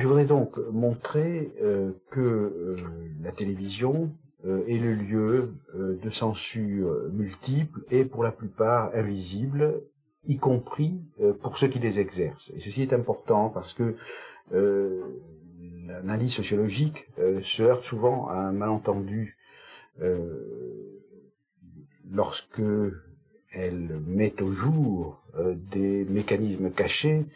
voudrais donc montrer que la télévision est le lieu de censure multiples et pour la plupart invisibles, y compris pour ceux qui les exercent. Et ceci est important parce que l'analyse sociologique se heurte souvent à un malentendu lorsque elle met au jour des mécanismes cachés.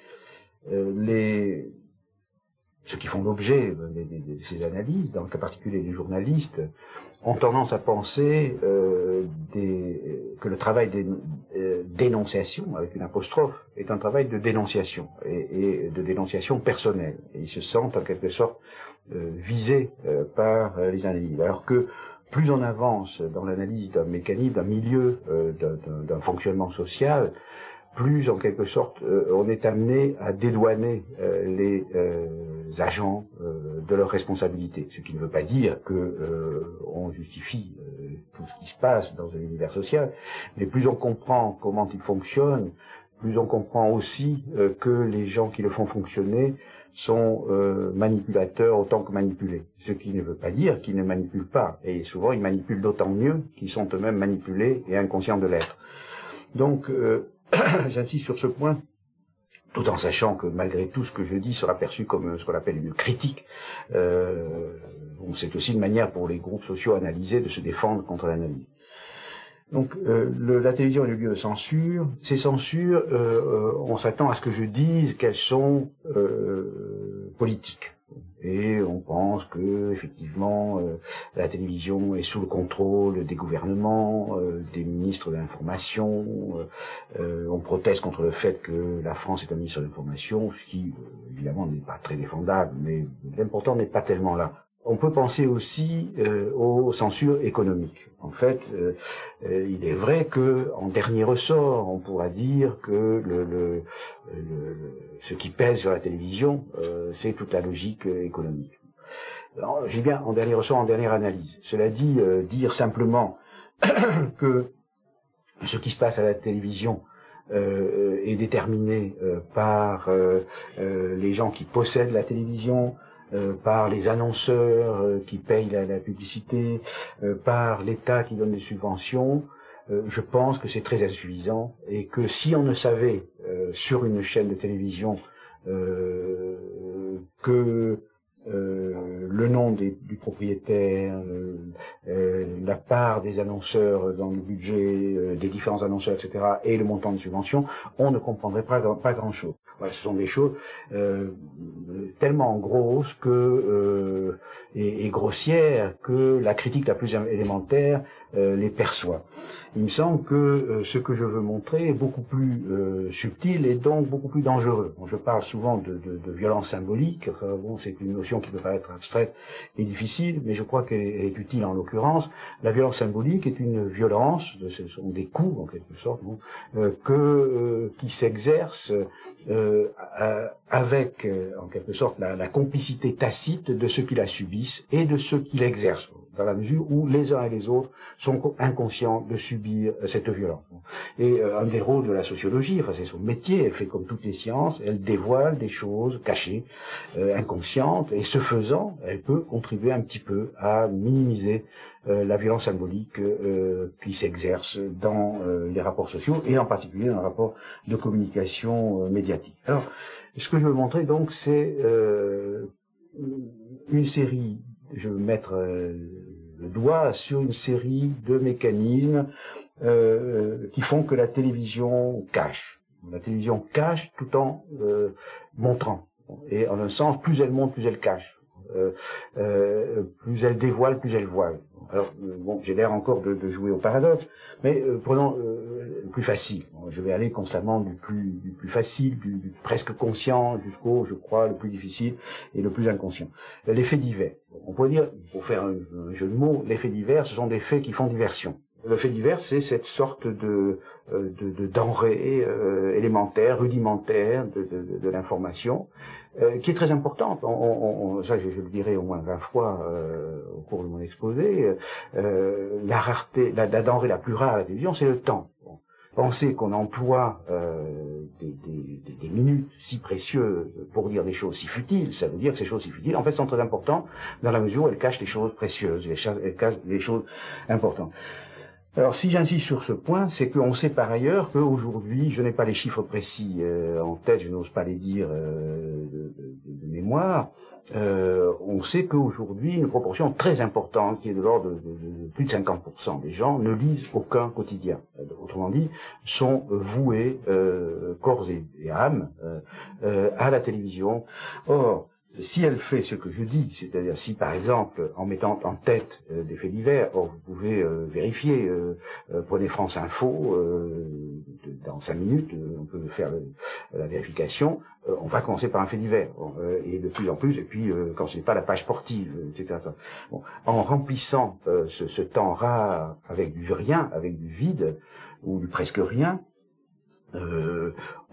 Ceux qui font l'objet de ces analyses, dans le cas particulier des journalistes, ont tendance à penser que le travail de dénonciation, avec une apostrophe, est un travail de dénonciation, et de dénonciation personnelle. Et ils se sentent en quelque sorte visés par les analyses. Alors que plus on avance dans l'analyse d'un mécanisme, d'un milieu, d'un fonctionnement social, plus en quelque sorte on est amené à dédouaner les agents de leurs responsabilités. Ce qui ne veut pas dire que on justifie tout ce qui se passe dans un univers social, mais plus on comprend comment il fonctionne, plus on comprend aussi que les gens qui le font fonctionner sont manipulateurs autant que manipulés. Ce qui ne veut pas dire qu'ils ne manipulent pas, et souvent ils manipulent d'autant mieux qu'ils sont eux-mêmes manipulés et inconscients de l'être. Donc j'insiste sur ce point, tout en sachant que malgré tout ce que je dis sera perçu comme ce qu'on appelle une critique. Donc c'est aussi une manière pour les groupes sociaux analysés de se défendre contre l'analyse. Donc la télévision est le lieu de censure. Ces censures, on s'attend à ce que je dise qu'elles sont politiques. Et on pense que effectivement la télévision est sous le contrôle des gouvernements, des ministres de l'information. On proteste contre le fait que la France est un ministre de l'information, ce qui évidemment n'est pas très défendable, mais l'important n'est pas tellement là. On peut penser aussi aux censures économiques. En fait, il est vrai que, en dernier ressort, on pourra dire que ce qui pèse sur la télévision, c'est toute la logique économique. Alors, j'ai bien en dernier ressort, en dernière analyse. Cela dit, dire simplement que ce qui se passe à la télévision est déterminé par les gens qui possèdent la télévision, par les annonceurs qui payent la publicité, par l'État qui donne des subventions, je pense que c'est très insuffisant et que si on ne savait sur une chaîne de télévision que le nom du propriétaire, la part des annonceurs dans le budget, des différents annonceurs, etc., et le montant de subvention, on ne comprendrait pas grand-chose. Voilà, ce sont des choses tellement grosses et grossières que la critique la plus élémentaire les perçoit. Il me semble que ce que je veux montrer est beaucoup plus subtil et donc beaucoup plus dangereux. Bon, je parle souvent de violence symbolique. Enfin, bon, c'est une notion qui peut paraître abstraite et difficile, mais je crois qu'elle est utile en l'occurrence. La violence symbolique est une violence, ce sont des coups en quelque sorte, bon, qui s'exerce avec en quelque sorte la complicité tacite de ceux qui la subissent et de ceux qui l'exercent, dans la mesure où les uns et les autres sont inconscients de subir cette violence. Et un des rôles de la sociologie, enfin c'est son métier, elle fait comme toutes les sciences, elle dévoile des choses cachées, inconscientes, et ce faisant, elle peut contribuer un petit peu à minimiser la violence symbolique qui s'exerce dans les rapports sociaux, et en particulier dans le rapport de communication médiatique. Alors, ce que je veux montrer donc, c'est une série, je veux mettre le doigt sur une série de mécanismes qui font que la télévision cache. La télévision cache tout en montrant. Et en un sens, plus elle montre, plus elle cache. Plus elle dévoile, plus elle voile. Alors, bon, j'ai l'air encore de jouer au paradoxe, mais prenons le plus facile. Je vais aller constamment du plus facile, du presque conscient, jusqu'au, je crois, le plus difficile et le plus inconscient. Les faits divers. On pourrait dire, pour faire un jeu de mots, les faits divers, ce sont des faits qui font diversion. Le fait divers, c'est cette sorte de denrée élémentaire, rudimentaire de l'information, qui est très importante. Ça, je le dirai au moins 20 fois au cours de mon exposé. La rareté, la denrée la plus rare à la télévision, c'est le temps. Bon. penser qu'on emploie des minutes si précieuses pour dire des choses si futiles, ça veut dire que ces choses si futiles, en fait, sont très importantes dans la mesure où elles cachent les choses précieuses, elles cachent les choses importantes. Alors, si j'insiste sur ce point, c'est qu'on sait par ailleurs qu'aujourd'hui, je n'ai pas les chiffres précis en tête, je n'ose pas les dire de mémoire, on sait qu'aujourd'hui, une proportion très importante, qui est de l'ordre de plus de 50% des gens, ne lisent aucun quotidien. Autrement dit, sont voués, corps et âme, à la télévision. Or, si elle fait ce que je dis, c'est-à-dire si par exemple, en mettant en tête des faits divers, or vous pouvez vérifier, prenez France Info, dans 5 minutes, on peut faire la vérification, on va commencer par un fait divers, et de plus en plus, et puis quand ce n'est pas la page sportive, etc. Bon, en remplissant ce temps rare avec du rien, avec du vide, ou du presque rien,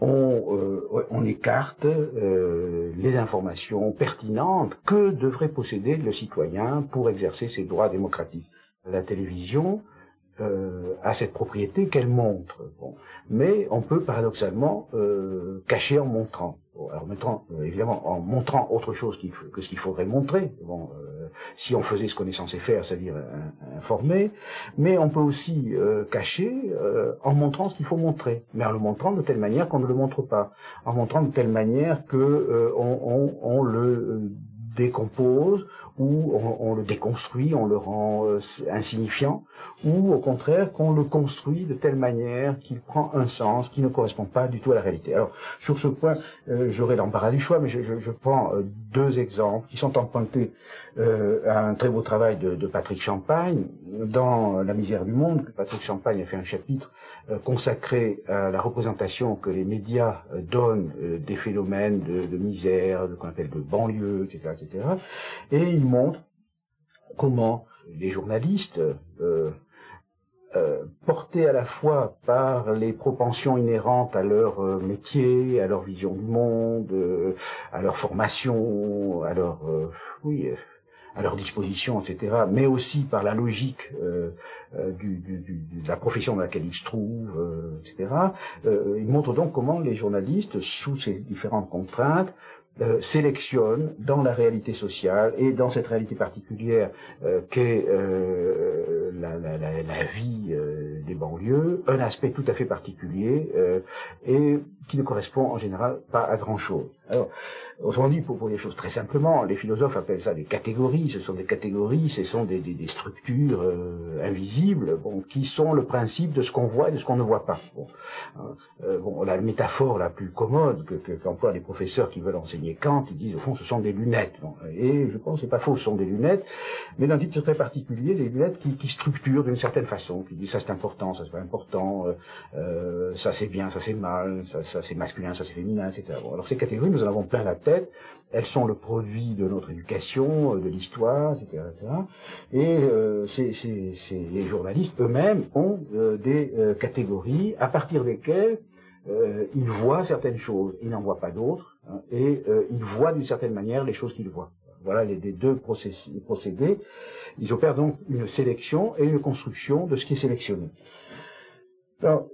on écarte les informations pertinentes que devrait posséder le citoyen pour exercer ses droits démocratiques. La télévision a cette propriété qu'elle montre, bon. Mais on peut paradoxalement cacher en montrant. Bon, alors montrant, évidemment, en montrant autre chose que ce qu'il faudrait montrer, bon, si on faisait ce qu'on est censé faire, c'est-à-dire informer, mais on peut aussi cacher en montrant ce qu'il faut montrer, mais en le montrant de telle manière qu'on ne le montre pas, en montrant de telle manière que on le décompose, ou on le déconstruit, on le rend insignifiant, ou au contraire qu'on le construit de telle manière qu'il prend un sens qui ne correspond pas du tout à la réalité. Alors sur ce point, j'aurai l'embarras du choix, mais je prends 2 exemples qui sont empruntés à un très beau travail de Patrick Champagne dans La misère du monde. Patrick Champagne a fait un chapitre consacré à la représentation que les médias donnent des phénomènes de misère, de qu'on appelle de banlieue, etc., etc. Et il montre comment les journalistes, portés à la fois par les propensions inhérentes à leur métier, à leur vision du monde, à leur formation, à leur à leur disposition, etc., mais aussi par la logique de la profession dans laquelle ils se trouvent, etc. Il montre donc comment les journalistes, sous ces différentes contraintes, sélectionnent dans la réalité sociale et dans cette réalité particulière qu'est la vie des banlieues, un aspect tout à fait particulier et qui ne correspond en général pas à grand-chose. Alors, autrement dit, pour les choses très simplement, les philosophes appellent ça des catégories. Ce sont des catégories, ce sont des structures invisibles, bon, qui sont le principe de ce qu'on voit et de ce qu'on ne voit pas. Bon, la métaphore la plus commode qu'emploient les professeurs qui veulent enseigner Kant, ils disent au fond ce sont des lunettes. Bon, et je pense que c'est pas faux, ce sont des lunettes, mais d'un type très particulier, des lunettes qui structurent d'une certaine façon, qui disent ça c'est important, ça c'est pas important, ça c'est bien, ça c'est mal, ça c'est masculin, ça c'est féminin, etc. Bon, alors ces catégories, nous en avons plein la tête, elles sont le produit de notre éducation, de l'histoire, etc., etc. Et les journalistes eux-mêmes ont des catégories à partir desquelles ils voient certaines choses, ils n'en voient pas d'autres, hein, et ils voient d'une certaine manière les choses qu'ils voient. Voilà les 2 procédés. Ils opèrent donc une sélection et une construction de ce qui est sélectionné. Alors,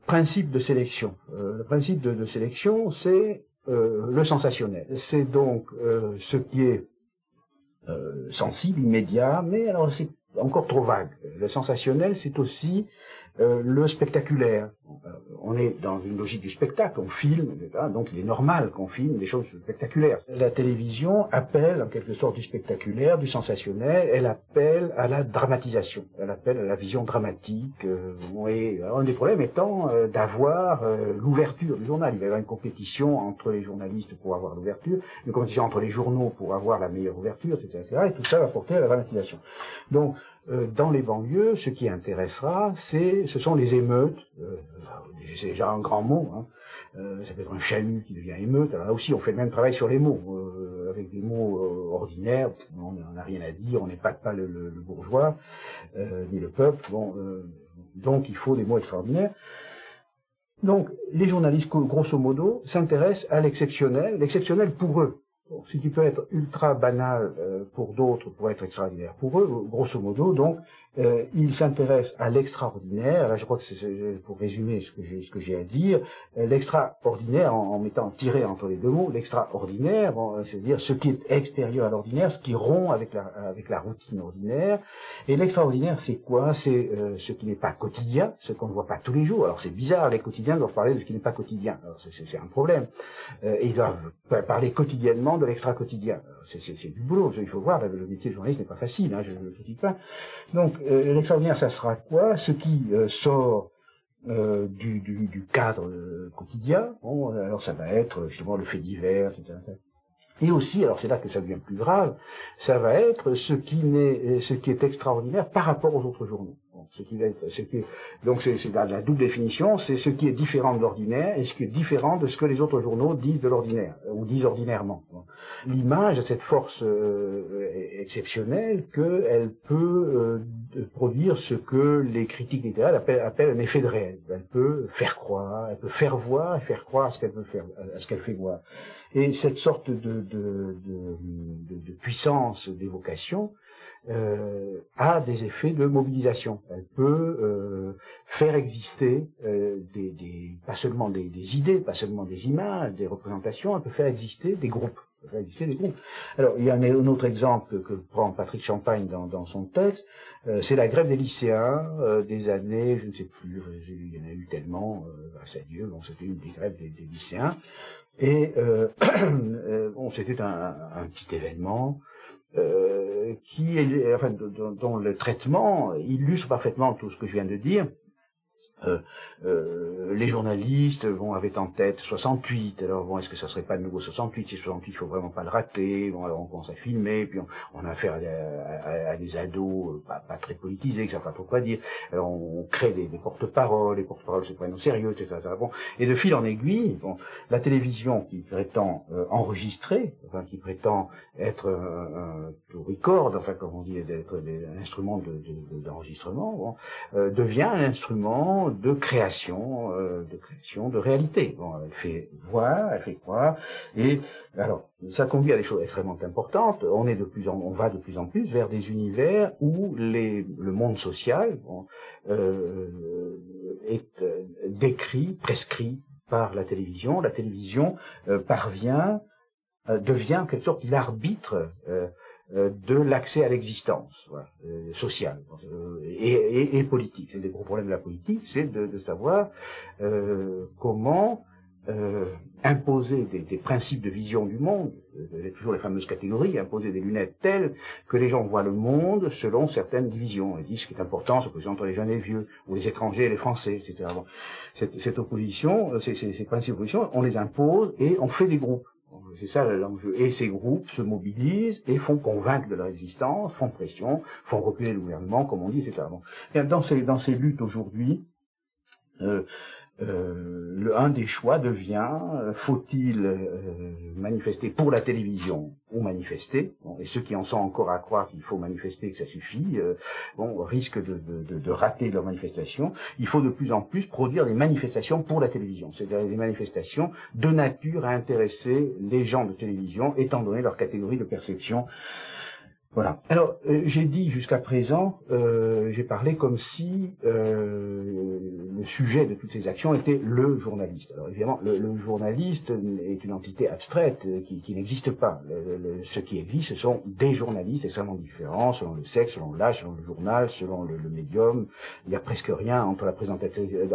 principe de sélection. Le principe de sélection, c'est le sensationnel. C'est donc ce qui est sensible, immédiat, mais alors c'est encore trop vague. Le sensationnel, c'est aussi le spectaculaire. On est dans une logique du spectacle, on filme, etc., donc il est normal qu'on filme des choses spectaculaires. La télévision appelle en quelque sorte du spectaculaire, du sensationnel, elle appelle à la dramatisation, elle appelle à la vision dramatique, et un des problèmes étant d'avoir l'ouverture du journal. Il va y avoir une compétition entre les journalistes pour avoir l'ouverture, une compétition entre les journaux pour avoir la meilleure ouverture, etc., et tout ça va porter à la dramatisation. Donc, dans les banlieues, ce qui intéressera, ce sont les émeutes. C'est déjà un grand mot. Hein. Ça peut être un chahut qui devient émeute. Alors là aussi, on fait le même travail sur les mots. Avec des mots ordinaires, on n'a rien à dire, on n'épate pas le bourgeois, ni le peuple. Bon, donc il faut des mots extraordinaires. Donc, les journalistes, grosso modo, s'intéressent à l'exceptionnel pour eux. ce qui peut être ultra banal pour d'autres pourrait être extraordinaire pour eux. Grosso modo, donc, ils s'intéressent à l'extraordinaire. Là, je crois que c'est pour résumer ce que j'ai à dire, l'extraordinaire, en mettant tiré entre les deux mots, l'extraordinaire, bon, c'est-à-dire ce qui est extérieur à l'ordinaire, ce qui rompt avec la routine ordinaire. Et l'extraordinaire, c'est quoi? C'est ce qui n'est pas quotidien, ce qu'on ne voit pas tous les jours. Alors c'est bizarre, les quotidiens doivent parler de ce qui n'est pas quotidien. Alors c'est un problème. Et ils doivent parler quotidiennement de l'extra-quotidien. C'est du boulot, il faut voir, le métier de journaliste n'est pas facile, hein, je ne le critique pas. Donc l'extraordinaire, ça sera quoi? Ce qui sort du cadre quotidien. Bon, alors ça va être justement le fait divers, etc. Et aussi, alors c'est là que ça devient plus grave, ça va être ce qui est extraordinaire par rapport aux autres journaux. Bon, donc c'est la double définition, c'est ce qui est différent de l'ordinaire et ce qui est différent de ce que les autres journaux disent de l'ordinaire, ou disent ordinairement. Bon. L'image a cette force exceptionnelle qu'elle peut produire ce que les critiques littéraires appellent un effet de réel. Elle peut faire croire, elle peut faire voir et faire croire à ce qu'elle veut faire, à ce qu'elle fait voir. Et cette sorte de puissance d'évocation a des effets de mobilisation. Elle peut faire exister pas seulement des idées, pas seulement des images, des représentations, elle peut faire exister des groupes. Alors, il y a un autre exemple que prend Patrick Champagne dans son texte, c'est la grève des lycéens des années, je ne sais plus, il y en a eu tellement, grâce à Dieu, bon, c'était une des grèves des lycéens, et bon, c'était un petit événement dont le traitement illustre parfaitement tout ce que je viens de dire. Les journalistes avaient en tête 68, alors bon, est-ce que ça serait pas de nouveau 68? Si 68, il faut vraiment pas le rater. Bon, alors on commence à filmer, puis on a affaire à des ados pas très politisés, qui savent pas trop quoi dire. Alors on crée des porte-paroles, les porte-paroles se prennent au sérieux, etc. Bon, et de fil en aiguille, bon, la télévision qui prétend enregistrer, enfin qui prétend être un to record, enfin comme on dit, d'être un instrument d'enregistrement, bon, devient un instrument de création, de réalité. Bon, elle fait voir, elle fait croire, et alors ça conduit à des choses extrêmement importantes. On va de plus en plus vers des univers où le monde social est décrit, prescrit par la télévision. La télévision devient en quelque sorte l'arbitre de l'accès à l'existence sociale et politique. C'est des gros problèmes de la politique, c'est de savoir comment imposer des principes de vision du monde, toujours les fameuses catégories, imposer des lunettes telles que les gens voient le monde selon certaines divisions. Ils disent ce qui est important, ce que entre les jeunes et les vieux, ou les étrangers et les Français, etc. Bon, cette opposition, ces principes d'opposition, on les impose et on fait des groupes. C'est ça l'enjeu. Et ces groupes se mobilisent et font convaincre de leur existence, font pression, font reculer le gouvernement, comme on dit, etc. Bon. Et dans ces luttes aujourd'hui, un des choix devient faut-il manifester pour la télévision ou manifester, bon, et ceux qui en sont encore à croire qu'il faut manifester, que ça suffit, risquent de rater leur manifestation. Il faut de plus en plus produire des manifestations pour la télévision, c'est-à-dire des manifestations de nature à intéresser les gens de télévision, étant donné leur catégorie de perception. Voilà. Alors, j'ai dit jusqu'à présent, j'ai parlé comme si le sujet de toutes ces actions était le journaliste. Alors évidemment, le journaliste est une entité abstraite qui n'existe pas. Ce qui existe, ce sont des journalistes extrêmement différents, selon le sexe, selon l'âge, selon le journal, selon le médium. Il n'y a presque rien en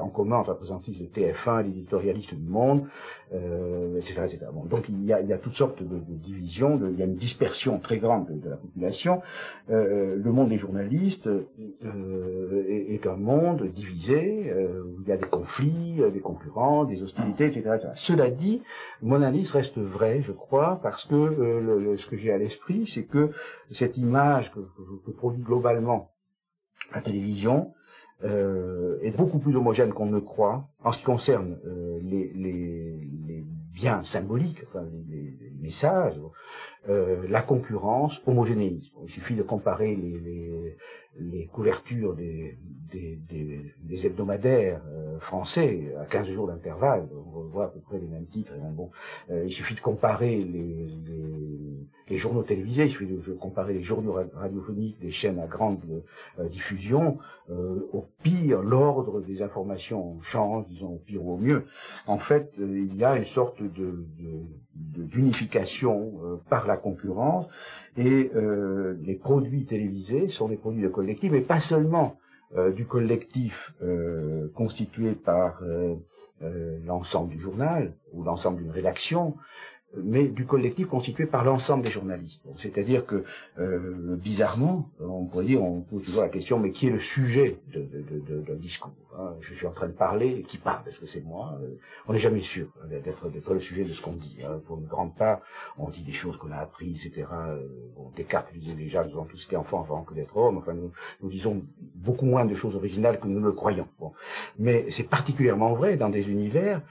commun entre la présentatrice de TF1 et l'éditorialiste du Monde, etc., etc. Bon, donc il y a toutes sortes de divisions, il y a une dispersion très grande de la population. Le monde des journalistes est un monde divisé, où il y a des conflits, des concurrents, des hostilités, etc., etc. Cela dit, mon analyse reste vraie, je crois, parce que ce que j'ai à l'esprit, c'est que cette image que produit globalement la télévision est beaucoup plus homogène qu'on ne le croit en ce qui concerne les biens symboliques, enfin les messages, la concurrence homogénéise. Il suffit de comparer les couvertures des hebdomadaires français à 15 jours d'intervalle, on voit à peu près les mêmes titres. Il suffit de comparer les journaux télévisés, il suffit de comparer les journaux radiophoniques des chaînes à grande diffusion, au pire, l'ordre des informations change, disons au pire ou au mieux. En fait, il y a une sorte d'unification par la concurrence, et les produits télévisés sont des produits de collectif, mais pas seulement du collectif constitué par l'ensemble du journal ou l'ensemble d'une rédaction, mais du collectif constitué par l'ensemble des journalistes. C'est-à-dire que, bizarrement, on pourrait dire, on pose toujours la question, mais qui est le sujet d'un discours, hein? Je suis en train de parler, et qui parle? Est-ce que c'est moi? On n'est jamais sûr d'être le sujet de ce qu'on dit, hein. Pour une grande part, on dit des choses qu'on a apprises, etc. Bon, Descartes disait déjà, nous avons tous été enfants avant que d'être hommes. Enfin, nous disons beaucoup moins de choses originales que nous le croyons. Bon. Mais c'est particulièrement vrai dans des univers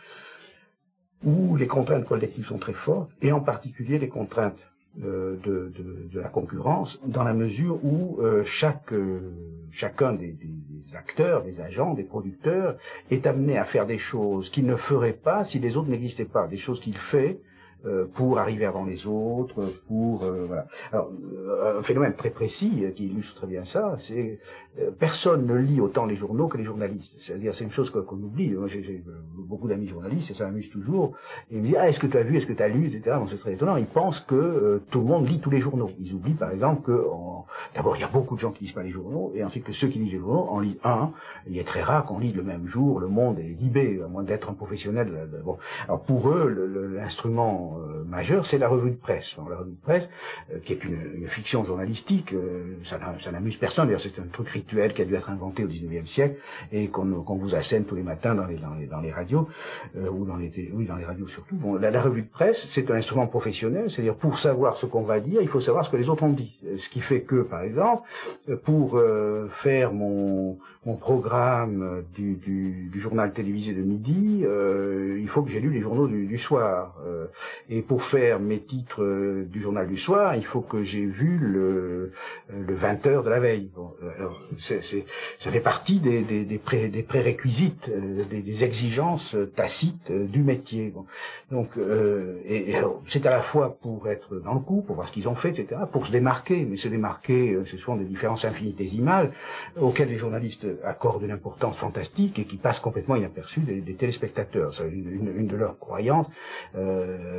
où les contraintes collectives sont très fortes, et en particulier les contraintes de la concurrence, dans la mesure où chacun des acteurs, des agents, des producteurs est amené à faire des choses qu'il ne ferait pas si les autres n'existaient pas, des choses qu'il fait pour arriver avant les autres, voilà. Alors, un phénomène très précis qui illustre très bien ça, c'est personne ne lit autant les journaux que les journalistes. C'est-à-dire, c'est une chose qu'on oublie. Moi, j'ai beaucoup d'amis journalistes et ça m'amuse toujours. Et ils me disent, ah, est-ce que tu as vu, est-ce que tu as lu, etc. Bon, c'est très étonnant. Ils pensent que tout le monde lit tous les journaux. Ils oublient, par exemple, que d'abord, il y a beaucoup de gens qui lisent pas les journaux, et ensuite que ceux qui lisent les journaux en lisent un. Il est très rare qu'on lise le même jour Le Monde et Libé, à moins d'être un professionnel. Bon. Alors, pour eux, l'instrument majeur, c'est la revue de presse. Alors, la revue de presse, qui est une fiction journalistique, ça n'amuse personne. D'ailleurs, c'est un truc rituel qui a dû être inventé au XIXe siècle et qu'on vous assène tous les matins dans les radios, ou dans les radios surtout. Bon, la revue de presse, c'est un instrument professionnel, c'est-à-dire pour savoir ce qu'on va dire, il faut savoir ce que les autres ont dit. Ce qui fait que, par exemple, pour faire mon programme du journal télévisé de midi, il faut que j'ai lu les journaux du soir. Et pour faire mes titres du journal du soir, il faut que j'ai vu le 20h de la veille. Bon, alors, ça fait partie des prérequisites, des exigences tacites du métier. Bon. Donc, alors, c'est à la fois pour être dans le coup, pour voir ce qu'ils ont fait, etc., pour se démarquer. Mais se démarquer, ce sont des différences infinitésimales auxquelles les journalistes accordent une importance fantastique et qui passent complètement inaperçues des téléspectateurs. Ça, une de leurs croyances,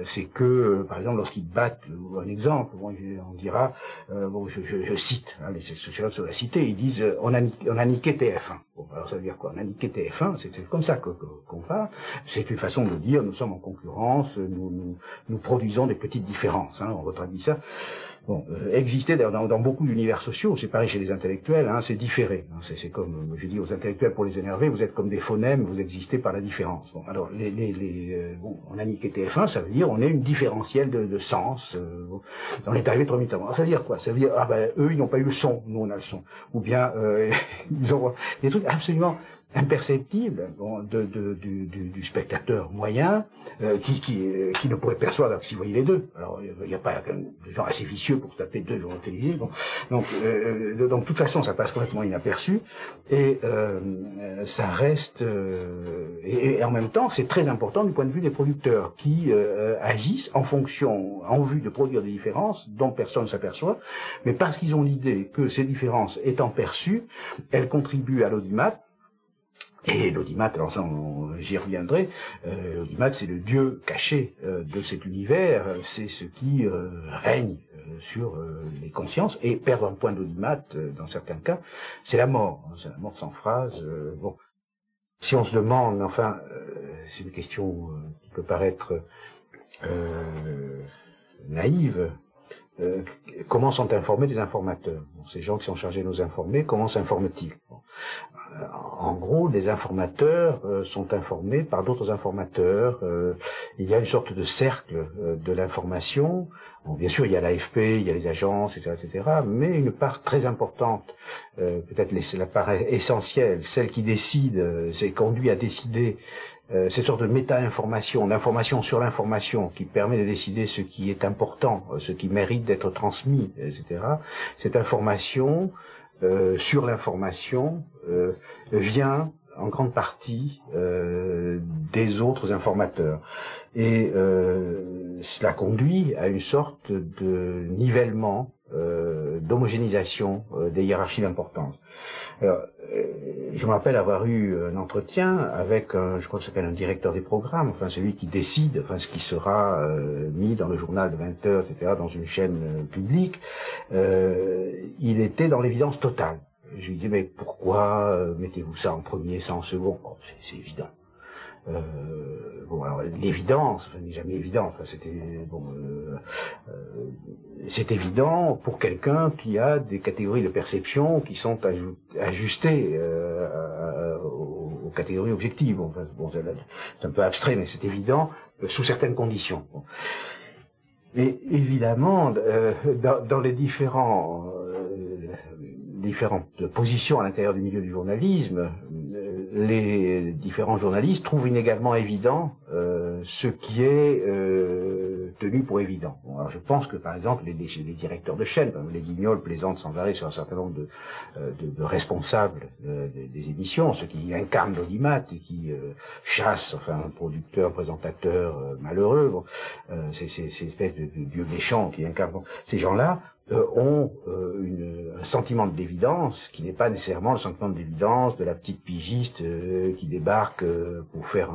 c'est que, par exemple, lorsqu'ils battent, un exemple, bon, on dira, bon, je cite, hein, les sociologues se la citer, ils disent, on a niqué TF1. Bon, alors ça veut dire quoi? On a niqué TF1, c'est comme ça qu'on parle. C'est une façon de dire, nous sommes en concurrence, nous produisons des petites différences, hein, on retraduit ça. Bon, exister dans beaucoup d'univers sociaux, c'est pareil chez les intellectuels, hein, c'est différé. Hein, c'est comme, je dis aux intellectuels pour les énerver, vous êtes comme des phonèmes, vous existez par la différence. Bon, alors, bon, on a niqué TF1, ça veut dire on est une différentielle de sens. On est arrivé trop vite avant. Ça veut dire quoi? Ça veut dire, ah ben, eux, ils n'ont pas eu le son, nous on a le son. Ou bien, ils ont des trucs absolument imperceptible, bon, du spectateur moyen, qui ne pourrait percevoir s'il voyait les deux. Alors il n'y a pas des gens assez vicieux pour se taper deux journaux télévisés. Bon. Donc de toute façon ça passe complètement inaperçu et ça reste et en même temps c'est très important du point de vue des producteurs qui agissent en vue de produire des différences dont personne ne s'aperçoit, mais parce qu'ils ont l'idée que ces différences étant perçues, elles contribuent à l'audimat. Et l'audimat, alors ça, j'y reviendrai, l'audimat c'est le dieu caché de cet univers, c'est ce qui règne sur les consciences, et perdre un point d'audimat, dans certains cas, c'est la mort sans phrase. Bon, si on se demande, enfin, c'est une question qui peut paraître naïve, comment sont informés les informateurs? Bon, ces gens qui sont chargés de nous informer, comment s'informent-ils? Bon. En gros, les informateurs sont informés par d'autres informateurs. Il y a une sorte de cercle de l'information. Bon, bien sûr, il y a l'AFP, il y a les agences, etc., mais une part très importante, peut-être la part essentielle, celle qui décide, c'est conduit à décider cette sorte de méta-information, d'information sur l'information qui permet de décider ce qui est important, ce qui mérite d'être transmis, etc. Cette information sur l'information vient en grande partie des autres informateurs. Et cela conduit à une sorte de nivellement, d'homogénéisation des hiérarchies d'importance. Alors, je me rappelle avoir eu un entretien avec je crois que ça s'appelle un directeur des programmes, enfin celui qui décide, enfin ce qui sera mis dans le journal de 20 heures, etc., dans une chaîne publique. Il était dans l'évidence totale. Je lui dis mais pourquoi mettez-vous ça en premier, ça en second? Bon, c'est évident. Bon, alors l'évidence, enfin, n'est jamais évident. Enfin, c'était bon, c'est évident pour quelqu'un qui a des catégories de perception qui sont ajustées aux catégories objectives. Bon, c'est un peu abstrait, mais c'est évident sous certaines conditions. Bon. Et évidemment, dans les différentes positions à l'intérieur du milieu du journalisme, les différents journalistes trouvent inégalement évident ce qui est tenu pour évident. Bon, alors je pense que par exemple les directeurs de chaîne, les Guignols plaisantent sans arrêt sur un certain nombre de responsables des émissions, ceux qui incarnent l'audimat et qui chassent enfin un producteur, un présentateur malheureux, bon, ces espèces de dieux méchants qui incarnent, bon, ces gens-là ont un sentiment de l'évidence qui n'est pas nécessairement le sentiment de l'évidence de la petite pigiste qui débarque pour faire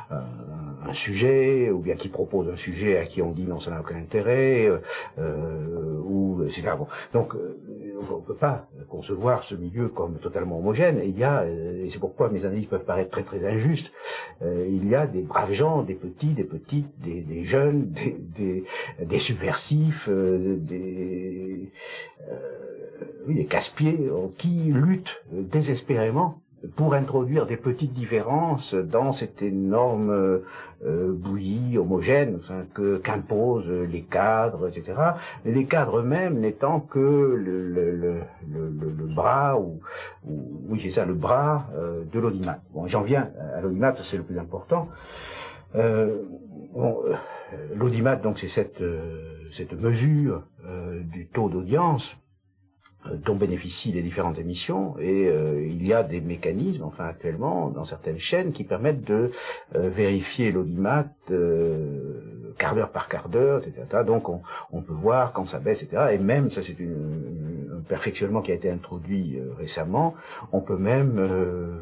un sujet, ou bien qui propose un sujet à qui on dit non, ça n'a aucun intérêt, ou etc. Bon. Donc on ne peut pas concevoir ce milieu comme totalement homogène. Il y a, et c'est pourquoi mes analyses peuvent paraître très très injustes, il y a des braves gens, des petits, des petites, des jeunes, des subversifs, des casse-pieds qui luttent désespérément pour introduire des petites différences dans cette énorme bouillie homogène qu'imposent les cadres, etc. Les cadres eux-mêmes n'étant que le bras, oui c'est ça, le bras de l'audimat. Bon, j'en viens à l'audimat, c'est le plus important. L'audimat, donc, c'est cette mesure du taux d'audience dont bénéficient les différentes émissions, et il y a des mécanismes, enfin actuellement, dans certaines chaînes, qui permettent de vérifier l'audimat quart d'heure par quart d'heure, etc. Donc on peut voir quand ça baisse, etc. Et même, ça c'est un perfectionnement qui a été introduit récemment, on peut même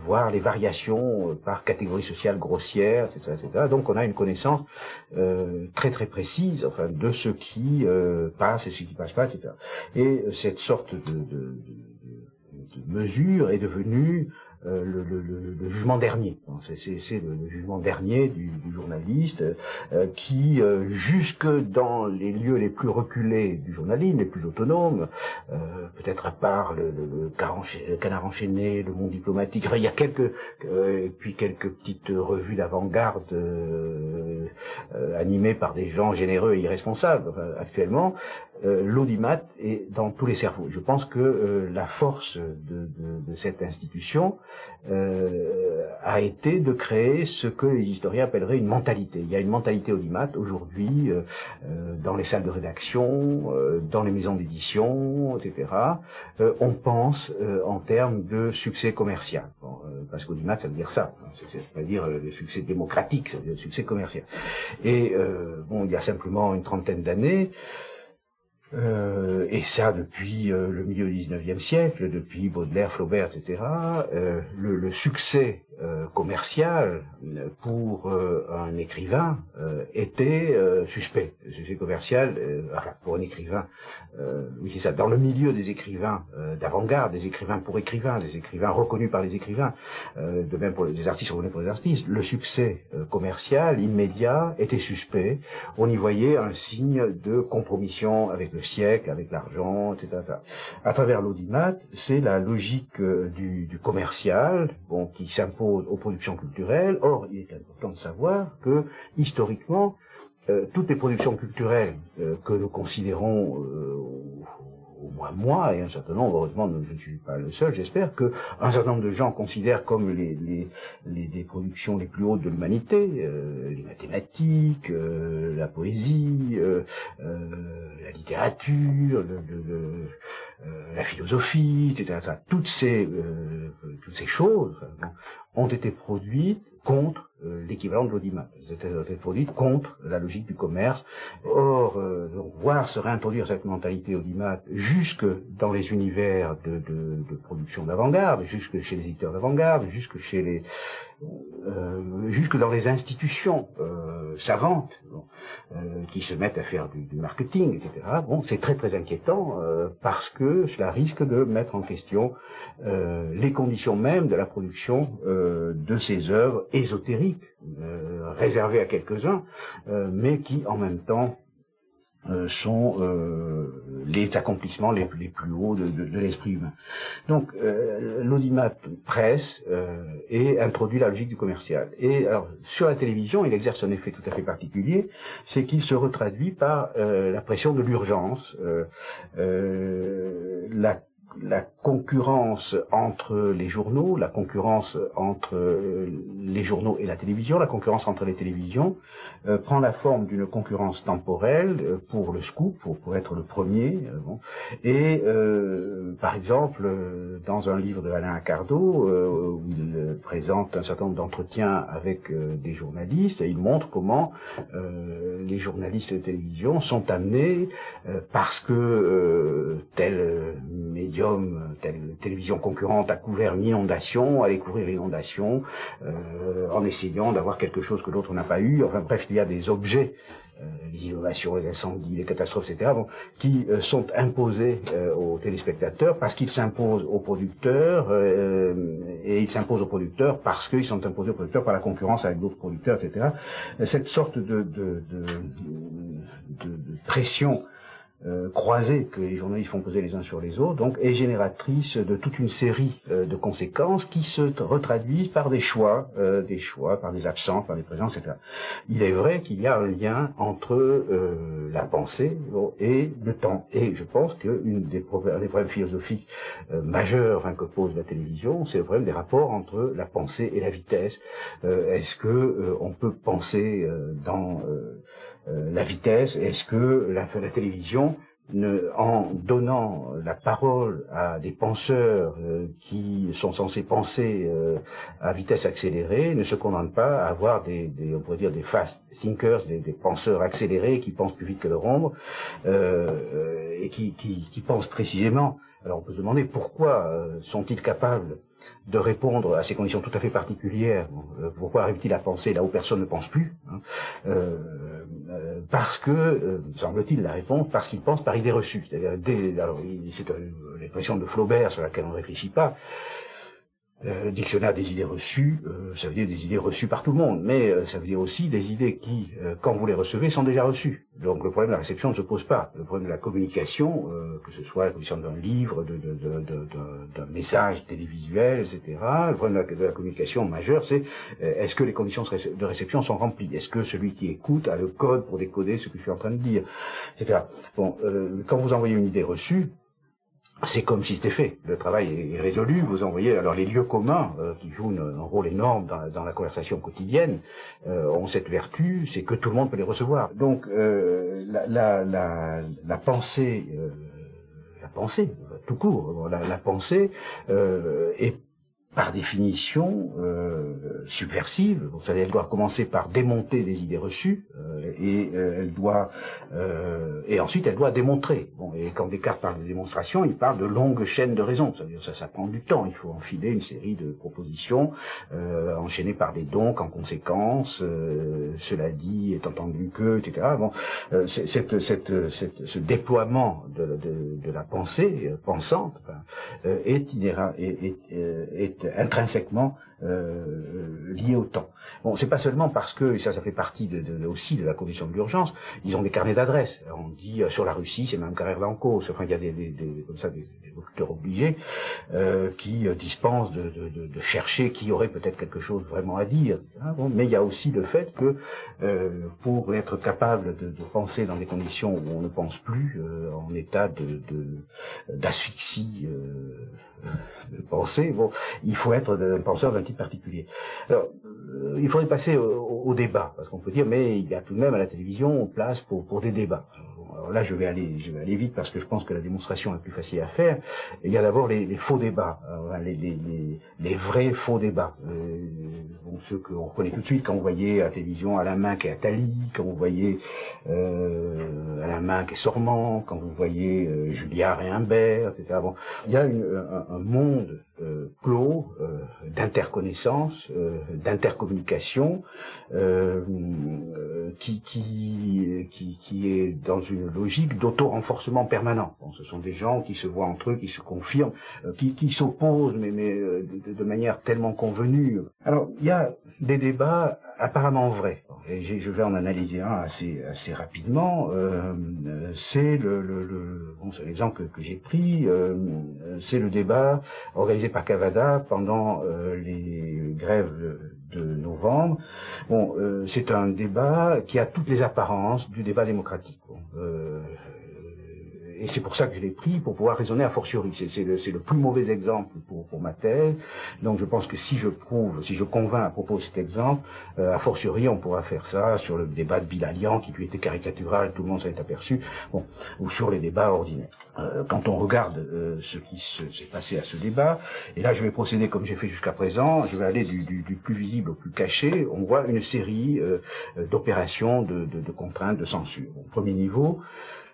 voir les variations par catégorie sociale grossière, etc., etc. Donc on a une connaissance très très précise, enfin, de ce qui passe et ce qui passe pas, etc. Et cette sorte de mesure est devenue le jugement dernier. C'est le jugement dernier du journaliste qui, jusque dans les lieux les plus reculés du journalisme, les plus autonomes, peut-être à part le Canard enchaîné, le Monde diplomatique, enfin, il y a quelques petites revues d'avant-garde animées par des gens généreux et irresponsables, enfin, actuellement, l'audimat est dans tous les cerveaux. Je pense que la force de cette institution a été de créer ce que les historiens appelleraient une mentalité. Il y a une mentalité audimat aujourd'hui dans les salles de rédaction, dans les maisons d'édition, etc. On pense en termes de succès commercial. Bon, parce qu'audimat, ça veut dire ça. Ça veut pas dire le succès démocratique, ça veut dire le succès commercial. Et bon, il y a simplement une trentaine d'années, et ça depuis le milieu du XIXe siècle, depuis Baudelaire, Flaubert, etc., le succès commercial pour un écrivain était suspect. Le succès commercial, enfin, pour un écrivain, oui c'est ça, dans le milieu des écrivains d'avant-garde, des écrivains pour écrivains, des écrivains reconnus par les écrivains, de même pour des artistes reconnus pour les artistes, le succès commercial immédiat était suspect. On y voyait un signe de compromission avec le siècle, avec l'argent, etc. À travers l'audimat, c'est la logique du commercial, bon, qui s'impose aux productions culturelles. Or, il est important de savoir que, historiquement, toutes les productions culturelles que nous considérons, au moins moi, et un certain nombre, heureusement je ne suis pas le seul, j'espère que un certain nombre de gens considèrent comme les productions les plus hautes de l'humanité, les mathématiques, la poésie, la littérature, la philosophie, etc. Tous toutes ces choses ont été produites contre l'équivalent de l'audimat. Elles ont été produites contre la logique du commerce. Or, voir se réintroduire cette mentalité audimat jusque dans les univers de production d'avant-garde, jusque chez les éditeurs d'avant-garde, jusque dans les institutions savantes qui se mettent à faire du marketing, etc. Bon, c'est très très inquiétant parce que cela risque de mettre en question les conditions mêmes de la production de ces œuvres ésotériques réservées à quelques-uns, mais qui en même temps sont les accomplissements les plus hauts de l'esprit humain. Donc l'audimat presse et introduit la logique du commercial. Et alors sur la télévision, il exerce un effet tout à fait particulier, c'est qu'il se retraduit par la pression de l'urgence, la concurrence entre les journaux, la concurrence entre les journaux et la télévision, la concurrence entre les télévisions prend la forme d'une concurrence temporelle pour le scoop, pour être le premier. Et par exemple, dans un livre de Alain Accardo, où il présente un certain nombre d'entretiens avec des journalistes, il montre comment les journalistes de télévision sont amenés, parce que tel médium, telle télévision concurrente a couvert une inondation, à découvrir l'inondation, en essayant d'avoir quelque chose que l'autre n'a pas eu. Enfin bref, il y a des objets, les innovations, les incendies, les catastrophes, etc., qui sont imposés aux téléspectateurs parce qu'ils s'imposent aux producteurs, et ils s'imposent aux producteurs parce qu'ils sont imposés aux producteurs par la concurrence avec d'autres producteurs, etc. Cette sorte de pression croisée que les journalistes font peser les uns sur les autres, donc, est génératrice de toute une série de conséquences qui se retraduisent par des choix, par des absences, par des présences, etc. Il est vrai qu'il y a un lien entre la pensée et le temps. Et je pense qu'un des problèmes philosophiques majeurs que pose la télévision, c'est le problème des rapports entre la pensée et la vitesse. Est-ce que on peut penser dans la vitesse? Est-ce que la télévision, en donnant la parole à des penseurs qui sont censés penser à vitesse accélérée, ne se condamne pas à avoir on pourrait dire des fast thinkers, des penseurs accélérés qui pensent plus vite que leur ombre, et qui pensent précisément. Alors on peut se demander pourquoi sont-ils capables de répondre à ces conditions tout à fait particulières. Pourquoi arrive-t-il à penser là où personne ne pense plus, parce que, semble-t-il, la réponse, parce qu'il pense par idée reçue. C'est-à-dire, c'est l'expression de Flaubert sur laquelle on ne réfléchit pas. Dictionnaire des idées reçues, ça veut dire des idées reçues par tout le monde, mais ça veut dire aussi des idées qui, quand vous les recevez, sont déjà reçues. Donc le problème de la réception ne se pose pas. Le problème de la communication, que ce soit la communication d'un livre, d'un message télévisuel, etc. Le problème de la communication majeure, c'est est-ce que les conditions de réception sont remplies? Est-ce que celui qui écoute a le code pour décoder ce que je suis en train de dire, etc. Bon, quand vous envoyez une idée reçue, c'est comme si c'était fait. Le travail est résolu. Vous envoyez alors les lieux communs qui jouent un rôle énorme dans la conversation quotidienne ont cette vertu, c'est que tout le monde peut les recevoir. Donc la pensée, tout court, la pensée est par définition subversive. Vous savez, elle doit commencer par démonter des idées reçues et ensuite elle doit démontrer. Bon, et quand Descartes parle de démonstration, il parle de longues chaînes de raisons. C'est-à-dire ça prend du temps. Il faut enfiler une série de propositions enchaînées par des donc en conséquence. Cela dit, est entendu que, etc. Bon, ce déploiement de la pensée pensante est intrinsèquement lié au temps. Bon, c'est pas seulement parce que, et ça fait partie aussi de la condition de l'urgence, ils ont des carnets d'adresses. On dit sur la Russie, c'est même Carrère en cause. Enfin, il y a des locuteurs obligés qui dispensent de chercher qui aurait peut-être quelque chose vraiment à dire. Hein, bon, mais il y a aussi le fait que pour être capable de penser dans des conditions où on ne pense plus, en état d'asphyxie de pensée, bon, il faut être un penseur d'un type titre particulier. Alors, il faudrait passer au débat, parce qu'on peut dire, mais il y a tout de même à la télévision place pour des débats. Alors là, je vais aller vite parce que je pense que la démonstration est plus facile à faire. Il y a d'abord les faux débats, les vrais faux débats. Bon, ceux qu'on reconnaît tout de suite quand on voyait à la télévision Alain Minc et Attali, quand on voyait Alain Minc et Sormand, quand vous voyez Julliard et Humbert, etc. Bon, il y a un monde clos d'interconnaissance, d'intercommunication, qui est dans une logique d'auto-renforcement permanent. Bon, ce sont des gens qui se voient entre eux, qui se confirment, qui s'opposent, mais de manière tellement convenue. Alors, il y a des débats apparemment vrais. Et je vais en analyser un assez rapidement. C'est c'est l'exemple que j'ai pris. C'est le débat organisé par Cavada pendant les grèves de novembre. Bon, c'est un débat qui a toutes les apparences du débat démocratique. Bon, et c'est pour ça que je l'ai pris, pour pouvoir raisonner a fortiori. C'est le plus mauvais exemple pour ma thèse. Donc je pense que si je convainc à propos de cet exemple, a fortiori on pourra faire ça sur le débat de Bilalian, qui lui était caricatural, tout le monde s'en est aperçu, bon, ou sur les débats ordinaires. Quand on regarde ce qui s'est passé à ce débat, et là je vais procéder comme j'ai fait jusqu'à présent, je vais aller du plus visible au plus caché, on voit une série d'opérations de contraintes, de censure. Au premier niveau,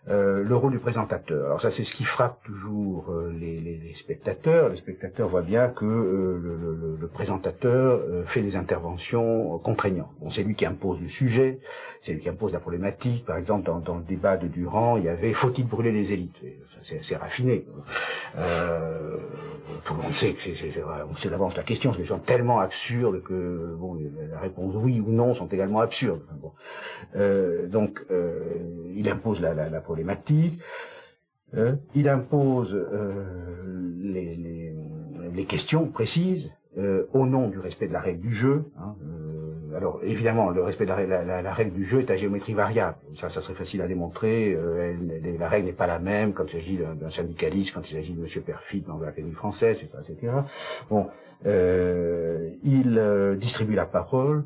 le rôle du présentateur. Alors ça, c'est ce qui frappe toujours les spectateurs. Les spectateurs voient bien que le présentateur fait des interventions contraignantes. Bon, c'est lui qui impose le sujet, c'est lui qui impose la problématique. Par exemple, dans le débat de Durand, il y avait « Faut-il brûler les élites ?» C'est raffiné. Tout le monde sait on sait d'avance la question, c'est des questions tellement absurdes que bon, la réponse oui ou non sont également absurdes. Bon. Donc, il impose la problématique, il impose les questions précises au nom du respect de la règle du jeu. Hein, alors évidemment, le respect de la règle du jeu est à géométrie variable. Ça serait facile à démontrer. La règle n'est pas la même quand il s'agit d'un syndicaliste, quand il s'agit de M. Perfit dans l'Académie française, etc. Bon, il distribue la parole.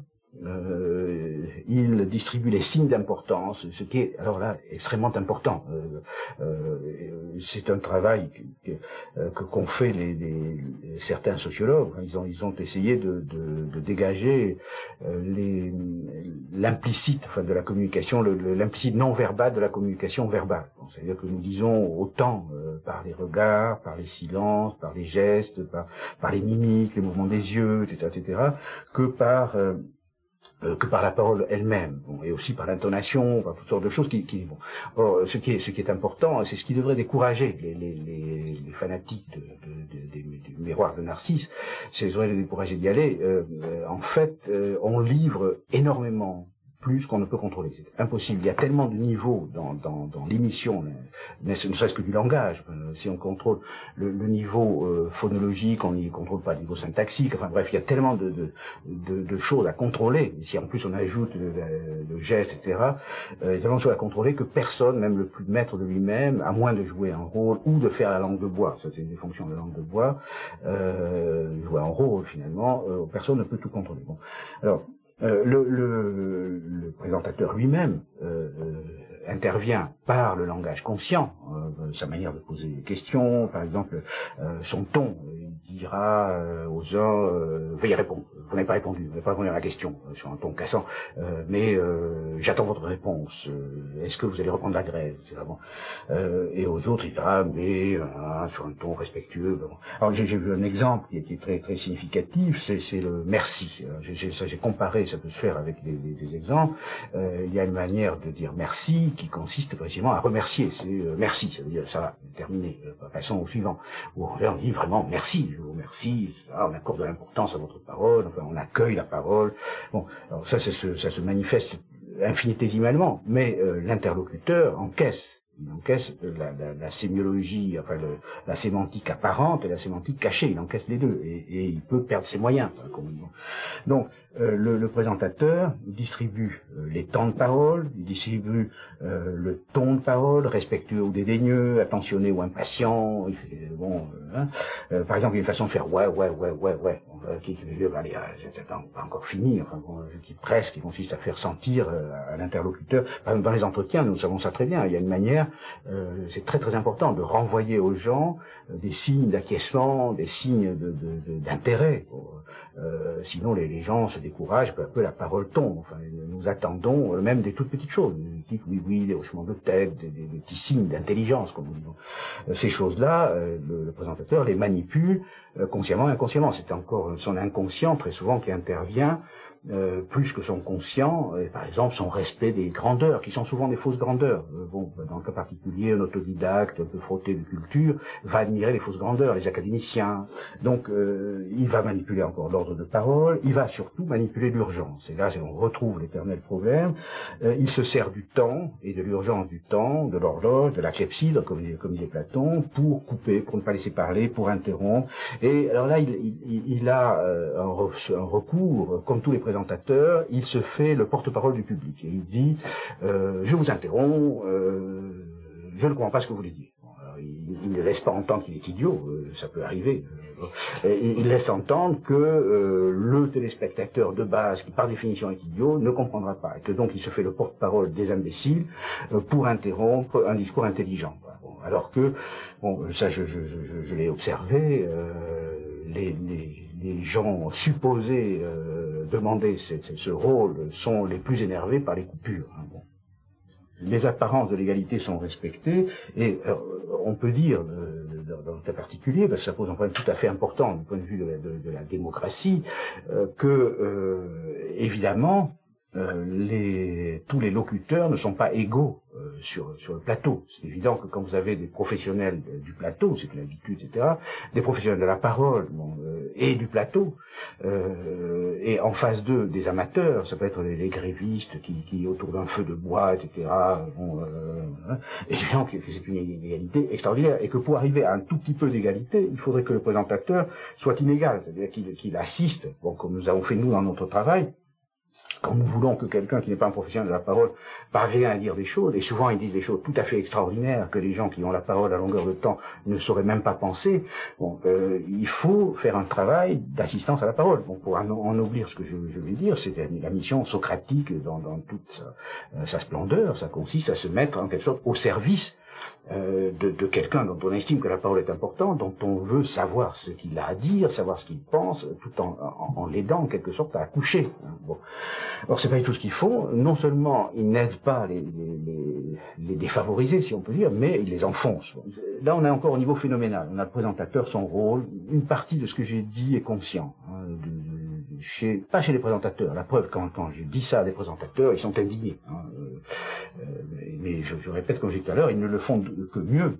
Il distribue les signes d'importance, ce qui est alors là extrêmement important. C'est un travail qu'ont fait certains sociologues. Ils ont essayé de dégager l'implicite, enfin, de la communication, l'implicite non verbal de la communication verbale. Bon, c'est-à-dire que nous disons autant par les regards, par les silences, par les gestes, par les mimiques, les mouvements des yeux, etc., que par la parole elle-même, bon, et aussi par l'intonation, par toutes sortes de choses bon. Or, ce qui est important, c'est ce qui devrait décourager les fanatiques du miroir de Narcisse, c'est devrait les décourager d'y aller. En fait, on livre énormément plus qu'on ne peut contrôler. C'est impossible. Il y a tellement de niveaux dans l'émission, ne serait-ce que du langage. Si on contrôle le niveau phonologique, on n'y contrôle pas le niveau syntaxique. Enfin bref, il y a tellement de choses à contrôler. Si en plus on ajoute le geste, etc., il y a tellement de choses à contrôler que personne, même le plus maître de lui-même, à moins de jouer un rôle ou de faire la langue de bois, ça c'est une des fonctions de la langue de bois, jouer un rôle finalement, personne ne peut tout contrôler. Bon, alors le présentateur lui-même intervient par le langage conscient, sa manière de poser des questions, par exemple son ton. Il dira aux uns veuillez répondre, vous n'avez pas répondu, vous n'avez pas répondu à la question, sur un ton cassant, mais j'attends votre réponse, est-ce que vous allez reprendre la grève, etc. Bon. Et aux autres il dira mais sur un ton respectueux. Bon. Alors j'ai vu un exemple qui est très très significatif, c'est le merci. J'ai comparé, ça peut se faire avec des exemples. Il y a une manière de dire merci qui consiste précisément à remercier. C'est merci, ça veut dire ça va, terminé, passons au suivant. Où on dit vraiment merci, je vous remercie, on accorde de l'importance à votre parole, enfin on accueille la parole. Bon, alors ça se manifeste infinitésimalement, mais l'interlocuteur encaisse Il encaisse la sémiologie, enfin la sémantique apparente et la sémantique cachée. Il encaisse les deux et il peut perdre ses moyens. Donc le présentateur distribue les temps de parole, il distribue le ton de parole, respectueux ou dédaigneux, attentionné ou impatient. Par exemple, il y a une façon de faire ouais, qui veut allez, c'est pas encore fini, enfin, qui presque, qui consiste à faire sentir à l'interlocuteur. Par exemple, dans les entretiens, nous savons ça très bien. Il y a une manière, c'est très très important de renvoyer aux gens des signes d'acquiescement, des signes d'intérêt. Sinon, les gens se découragent, peu à peu la parole tombe. Enfin, nous attendons même des toutes petites choses, des petites oui, des hochements de tête, des petits signes d'intelligence, comme nous disons. Ces choses-là, le présentateur les manipule consciemment et inconsciemment. C'est encore son inconscient très souvent qui intervient plus que son conscient, par exemple son respect des grandeurs, qui sont souvent des fausses grandeurs. Dans le cas particulier, un autodidacte un peu frotté de culture va admirer les fausses grandeurs, les académiciens. Donc il va manipuler encore l'ordre de parole, il va surtout manipuler l'urgence. Et là, on retrouve l'éternel problème. Il se sert du temps et de l'urgence du temps, de l'horloge, de la clepsydre, comme disait Platon, pour couper, pour ne pas laisser parler, pour interrompre. Et alors là, il a un recours, comme tous les présentateurs, il se fait le porte-parole du public et il dit je vous interromps, je ne comprends pas ce que vous voulez dire. Il ne laisse pas entendre qu'il est idiot, ça peut arriver. Et il laisse entendre que le téléspectateur de base, qui par définition est idiot, ne comprendra pas. Et que donc il se fait le porte-parole des imbéciles pour interrompre un discours intelligent. Alors que, ça je l'ai observé, les gens supposés demander ce rôle sont les plus énervés par les coupures. Les apparences de l'égalité sont respectées et on peut dire, dans le cas particulier, parce que ça pose un problème tout à fait important du point de vue de la démocratie, que évidemment tous les locuteurs ne sont pas égaux sur le plateau. C'est évident que quand vous avez des professionnels du plateau, c'est une habitude, etc., des professionnels de la parole et du plateau, et en face d'eux des amateurs, ça peut être les grévistes qui autour d'un feu de bois, etc., évidemment que c'est une inégalité extraordinaire, et que pour arriver à un tout petit peu d'égalité, il faudrait que le présentateur soit inégal, c'est-à-dire qu'il assiste, comme nous avons fait nous dans notre travail, quand nous voulons que quelqu'un qui n'est pas un professionnel de la parole parvienne à dire des choses, et souvent ils disent des choses tout à fait extraordinaires que les gens qui ont la parole à longueur de temps ne sauraient même pas penser, il faut faire un travail d'assistance à la parole. Pour ennoblir ce que je vais dire, c'est la mission socratique dans toute sa splendeur, ça consiste à se mettre en quelque sorte au service de quelqu'un dont on estime que la parole est importante, dont on veut savoir ce qu'il a à dire, savoir ce qu'il pense, tout en l'aidant en quelque sorte à accoucher. Alors c'est pas du tout ce qu'ils font. Non seulement ils n'aident pas les défavorisés, si on peut dire, mais ils les enfoncent. Là on est encore au niveau phénoménal. On a le présentateur, son rôle, une partie de ce que j'ai dit est conscient. Pas chez les présentateurs. La preuve, quand je dis ça à des présentateurs, ils sont indignés. Mais je répète, comme j'ai dit tout à l'heure, ils ne le font que mieux.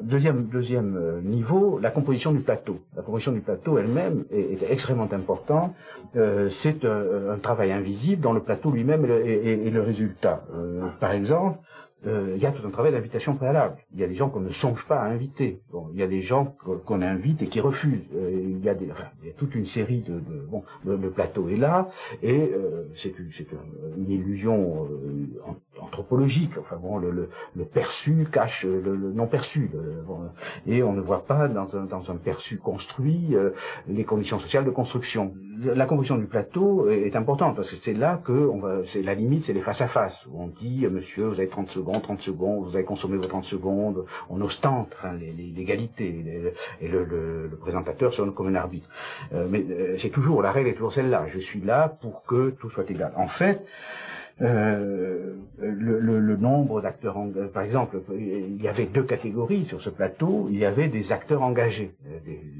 Deuxième niveau, la composition du plateau. La composition du plateau elle-même est extrêmement importante. C'est un travail invisible dont le plateau lui-même est le résultat. Par exemple, il y a tout un travail d'invitation préalable. Il y a des gens qu'on ne songe pas à inviter. Il y a des gens qu'on invite et qui refusent. Il y a toute une série de plateaux est là, et c'est une illusion anthropologique. Le perçu cache le non perçu, et on ne voit pas dans un perçu construit les conditions sociales de construction. La composition du plateau est importante parce que c'est là que c'est la limite, c'est les face à face où on dit monsieur, vous avez 30 secondes, vous avez consommé vos 30 secondes, on ostente l'égalité et le présentateur sonne comme un arbitre. Mais c'est toujours, la règle est toujours celle-là, je suis là pour que tout soit égal. En fait, le nombre d'acteurs, par exemple, il y avait deux catégories sur ce plateau. Il y avait des acteurs engagés.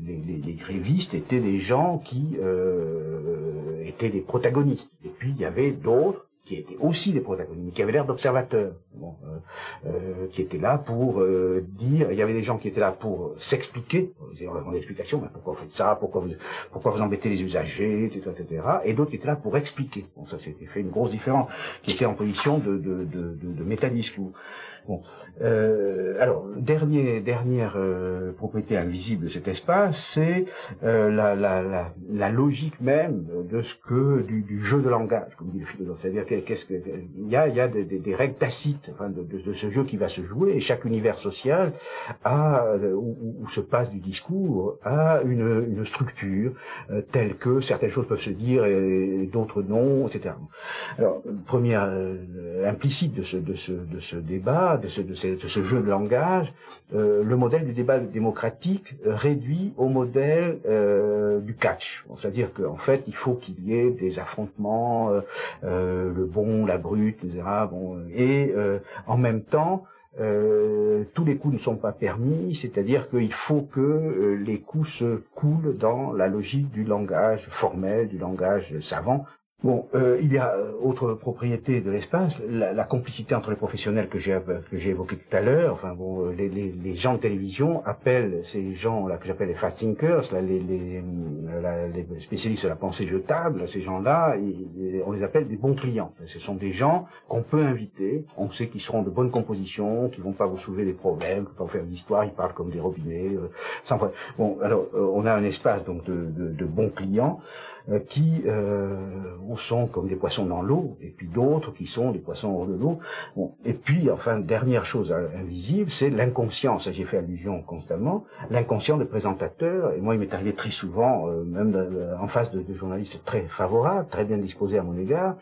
Les grévistes étaient des gens qui étaient des protagonistes. Et puis il y avait d'autres qui étaient aussi des protagonistes, qui avaient l'air d'observateurs. qui étaient là pour dire, il y avait des gens qui étaient là pour s'expliquer, en explication, mais pourquoi vous faites ça, pourquoi vous embêtez les usagers, etc., etc., et d'autres qui étaient là pour expliquer. Bon, ça c'était fait une grosse différence, qui était en position de métadiscours. Bon, alors dernière propriété invisible de cet espace, c'est la logique même de ce que du jeu de langage, comme dit le philosophe. C'est-à-dire il y a des règles tacites, enfin, de ce jeu qui va se jouer, et chaque univers social où se passe du discours a une structure telle que certaines choses peuvent se dire et d'autres non, etc. Alors, première implicite de ce débat, de ce jeu de langage, le modèle du débat démocratique réduit au modèle du catch. Bon, c'est-à-dire qu'en fait, il faut qu'il y ait des affrontements, le bon, la brute, etc. Bon, et en même temps, tous les coups ne sont pas permis, c'est-à-dire qu'il faut que les coups se coulent dans la logique du langage formel, du langage savant. Bon, il y a autre propriété de l'espace, la complicité entre les professionnels que j'ai évoqué tout à l'heure. Enfin bon, les gens de télévision appellent ces gens-là que j'appelle les fast thinkers, là, les spécialistes de la pensée jetable, ces gens-là, on les appelle des bons clients. Ce sont des gens qu'on peut inviter, on sait qu'ils seront de bonne composition, qu'ils vont pas vous soulever des problèmes, qu'ils vont faire des histoires, ils parlent comme des robinets, sans problème. Bon, alors on a un espace donc de bons clients qui sont comme des poissons dans l'eau, et puis d'autres qui sont des poissons hors de l'eau. Bon. Et puis, enfin, dernière chose invisible, c'est l'inconscient. Ça, j'y ai fait allusion constamment. L'inconscient des présentateurs, et moi, il m'est arrivé très souvent, même en face de journalistes très favorables, très bien disposés à mon égard,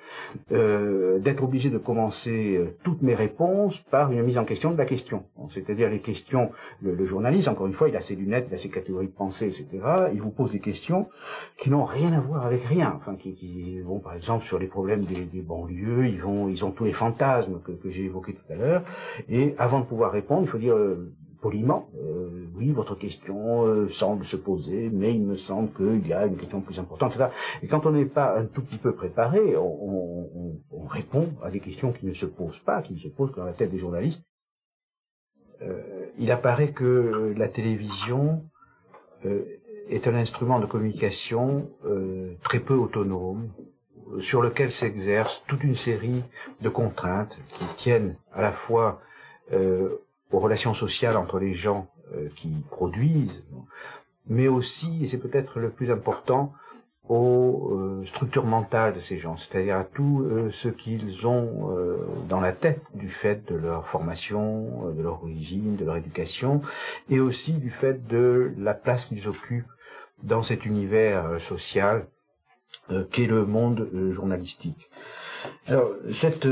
d'être obligé de commencer toutes mes réponses par une mise en question de la question. Bon, c'est-à-dire les questions, le journaliste, encore une fois, il a ses lunettes, il a ses catégories de pensée, etc. Il vous pose des questions qui n'ont rien à voir avec rien, enfin, qui vont par exemple sur les problèmes des banlieues, ils ont tous les fantasmes que j'ai évoqués tout à l'heure, et avant de pouvoir répondre, il faut dire poliment, oui, votre question semble se poser, mais il me semble qu'il y a une question plus importante, etc. Et quand on n'est pas un tout petit peu préparé, on répond à des questions qui ne se posent pas, qui ne se posent que dans la tête des journalistes. Il apparaît que la télévision est un instrument de communication très peu autonome, sur lequel s'exerce toute une série de contraintes qui tiennent à la fois aux relations sociales entre les gens qui produisent, mais aussi, et c'est peut-être le plus important, aux structures mentales de ces gens, c'est-à-dire à tout ce qu'ils ont dans la tête du fait de leur formation, de leur origine, de leur éducation, et aussi du fait de la place qu'ils occupent dans cet univers social qu'est le monde journalistique. Alors, cet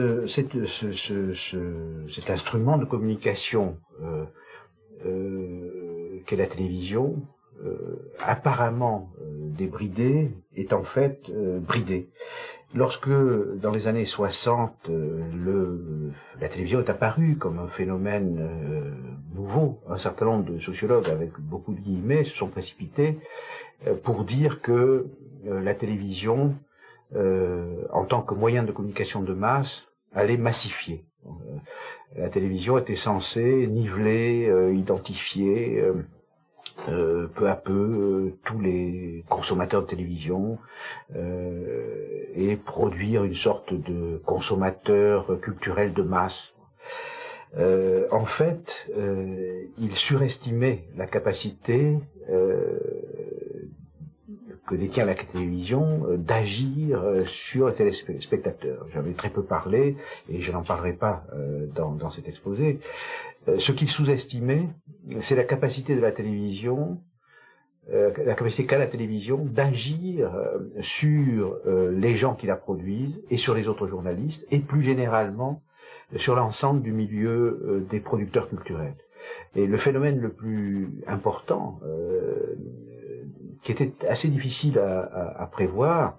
instrument de communication qu'est la télévision, apparemment débridé, est en fait bridé. Lorsque, dans les années 60, la télévision est apparue comme un phénomène nouveau, un certain nombre de sociologues, avec beaucoup de guillemets, se sont précipités pour dire que la télévision, en tant que moyen de communication de masse, allait massifier. La télévision était censée niveler, identifier peu à peu tous les consommateurs de télévision et produire une sorte de consommateur culturel de masse. En fait, il surestimait la capacité que détient la télévision d'agir sur le téléspectateur. J'en ai très peu parlé et je n'en parlerai pas dans cet exposé. Ce qu'il sous-estimait, c'est la capacité de la télévision, la capacité qu'a la télévision d'agir sur les gens qui la produisent et sur les autres journalistes et plus généralement sur l'ensemble du milieu des producteurs culturels. Et le phénomène le plus important, qui était assez difficile à prévoir,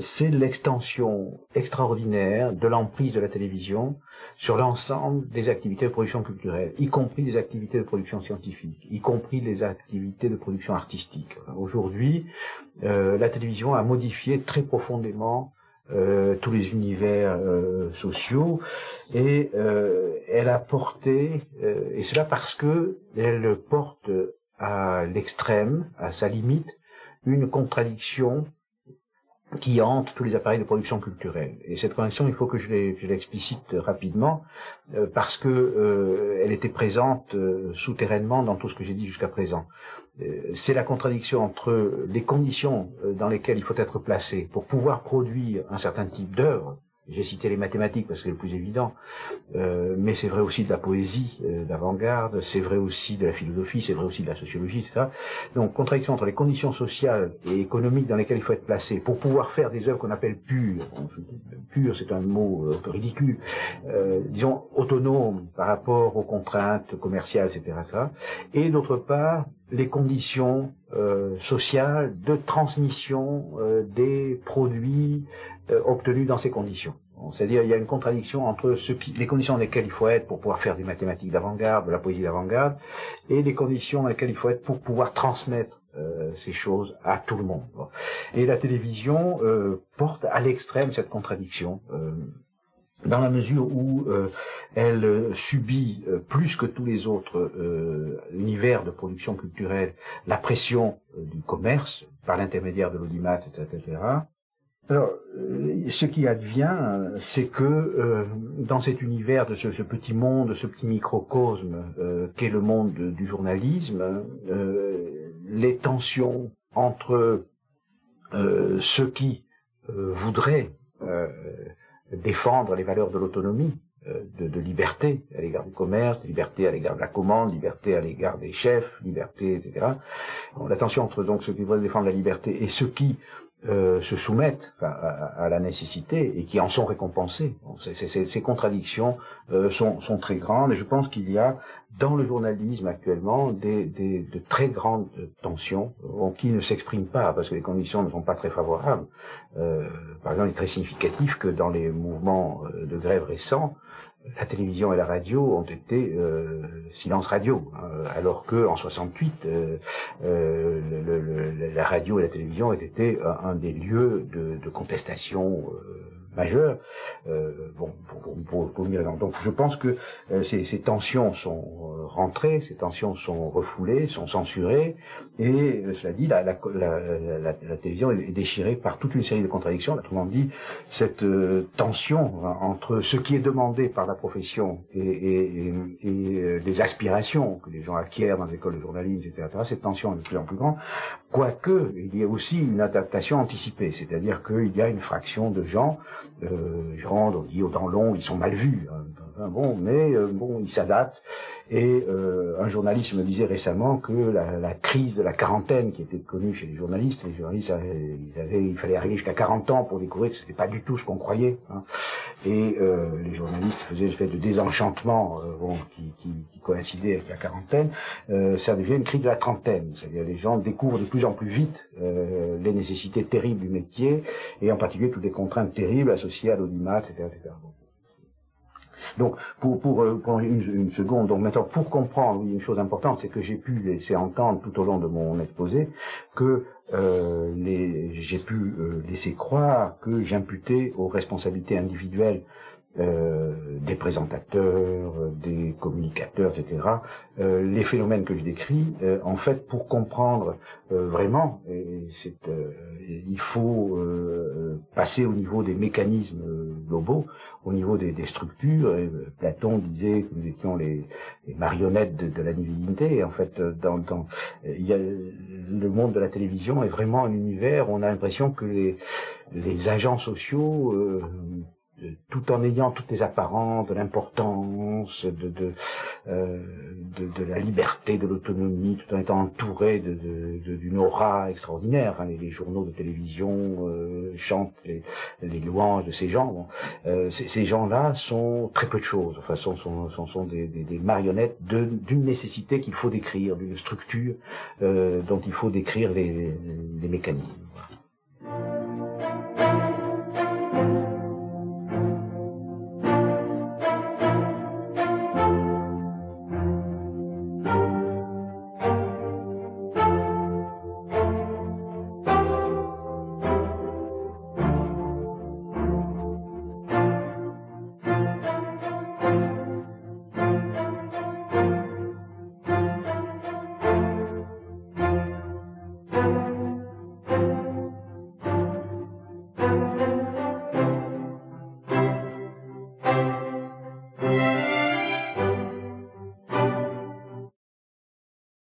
c'est l'extension extraordinaire de l'emprise de la télévision sur l'ensemble des activités de production culturelle, y compris les activités de production scientifique, y compris les activités de production artistique. Aujourd'hui, la télévision a modifié très profondément tous les univers sociaux, et elle a porté, et cela parce que elle porte à l'extrême, à sa limite, une contradiction qui hante tous les appareils de production culturelle. Et cette contradiction, il faut que je l'explicite rapidement, parce que elle était présente souterrainement dans tout ce que j'ai dit jusqu'à présent. C'est la contradiction entre les conditions dans lesquelles il faut être placé pour pouvoir produire un certain type d'œuvre. J'ai cité les mathématiques parce que c'est le plus évident, mais c'est vrai aussi de la poésie d'avant-garde, c'est vrai aussi de la philosophie, c'est vrai aussi de la sociologie, etc. Donc, contradiction entre les conditions sociales et économiques dans lesquelles il faut être placé pour pouvoir faire des œuvres qu'on appelle pures. Pur, c'est un mot un peu ridicule, disons autonomes par rapport aux contraintes commerciales, etc. Et d'autre part, les conditions sociales de transmission des produits obtenus dans ces conditions. C'est-à-dire, il y a une contradiction entre les conditions dans lesquelles il faut être pour pouvoir faire des mathématiques d'avant-garde, de la poésie d'avant-garde, et les conditions dans lesquelles il faut être pour pouvoir transmettre ces choses à tout le monde. Et la télévision porte à l'extrême cette contradiction, dans la mesure où elle subit plus que tous les autres univers de production culturelle la pression du commerce par l'intermédiaire de l'audimat, etc. Alors, ce qui advient, c'est que dans cet univers de ce petit monde, ce petit microcosme qu'est le monde du journalisme, les tensions entre ceux qui voudraient défendre les valeurs de l'autonomie, de liberté à l'égard du commerce, de liberté à l'égard de la commande, liberté à l'égard des chefs, liberté, etc. Bon, la tension entre donc ceux qui veulent défendre la liberté et ceux qui se soumettent à la nécessité et qui en sont récompensés. Bon, ces contradictions sont très grandes, et je pense qu'il y a dans le journalisme actuellement de très grandes tensions qui ne s'expriment pas parce que les conditions ne sont pas très favorables. Par exemple, il est très significatif que dans les mouvements de grève récents, la télévision et la radio ont été silence radio, alors que en 68, la radio et la télévision étaient un des lieux de contestation majeure. Pour venir donc je pense que ces tensions sont rentrées, ces tensions sont refoulées, sont censurées, et cela dit, la télévision est déchirée par toute une série de contradictions. Autrement dit, cette tension entre ce qui est demandé par la profession et les aspirations que les gens acquièrent dans les écoles de journalisme, etc., cette tension est de plus en plus grande, quoique il y a aussi une adaptation anticipée, c'est-à-dire qu'il y a une fraction de gens, on dit aux dents longues, ils sont mal vus, mais ils s'adaptent. Et un journaliste me disait récemment que la crise de la quarantaine qui était connue chez les journalistes il fallait arriver jusqu'à 40 ans pour découvrir que c'était pas du tout ce qu'on croyait. Et les journalistes faisaient une espèce de désenchantement qui coïncidait avec la quarantaine. Ça devient une crise de la trentaine, c'est-à-dire les gens découvrent de plus en plus vite les nécessités terribles du métier, et en particulier toutes les contraintes terribles associées à l'audimat, etc. Donc, pour une seconde, donc maintenant, pour comprendre, une chose importante, c'est que j'ai pu laisser entendre tout au long de mon exposé que j'ai pu laisser croire que j'imputais aux responsabilités individuelles des présentateurs, des communicateurs, etc., les phénomènes que je décris, en fait, pour comprendre vraiment, il faut passer au niveau des mécanismes globaux, au niveau des structures. Platon disait que nous étions les marionnettes de la divinité. Et en fait, il y a le monde de la télévision est vraiment un univers où on a l'impression que les agents sociaux tout en ayant toutes les apparences de l'importance, de la liberté, de l'autonomie, tout en étant entouré d'une aura extraordinaire. Enfin, les journaux de télévision chantent les louanges de ces gens. Ces gens-là sont très peu de choses. Enfin, sont des marionnettes d'une nécessité qu'il faut décrire, d'une structure dont il faut décrire les mécanismes. Voilà.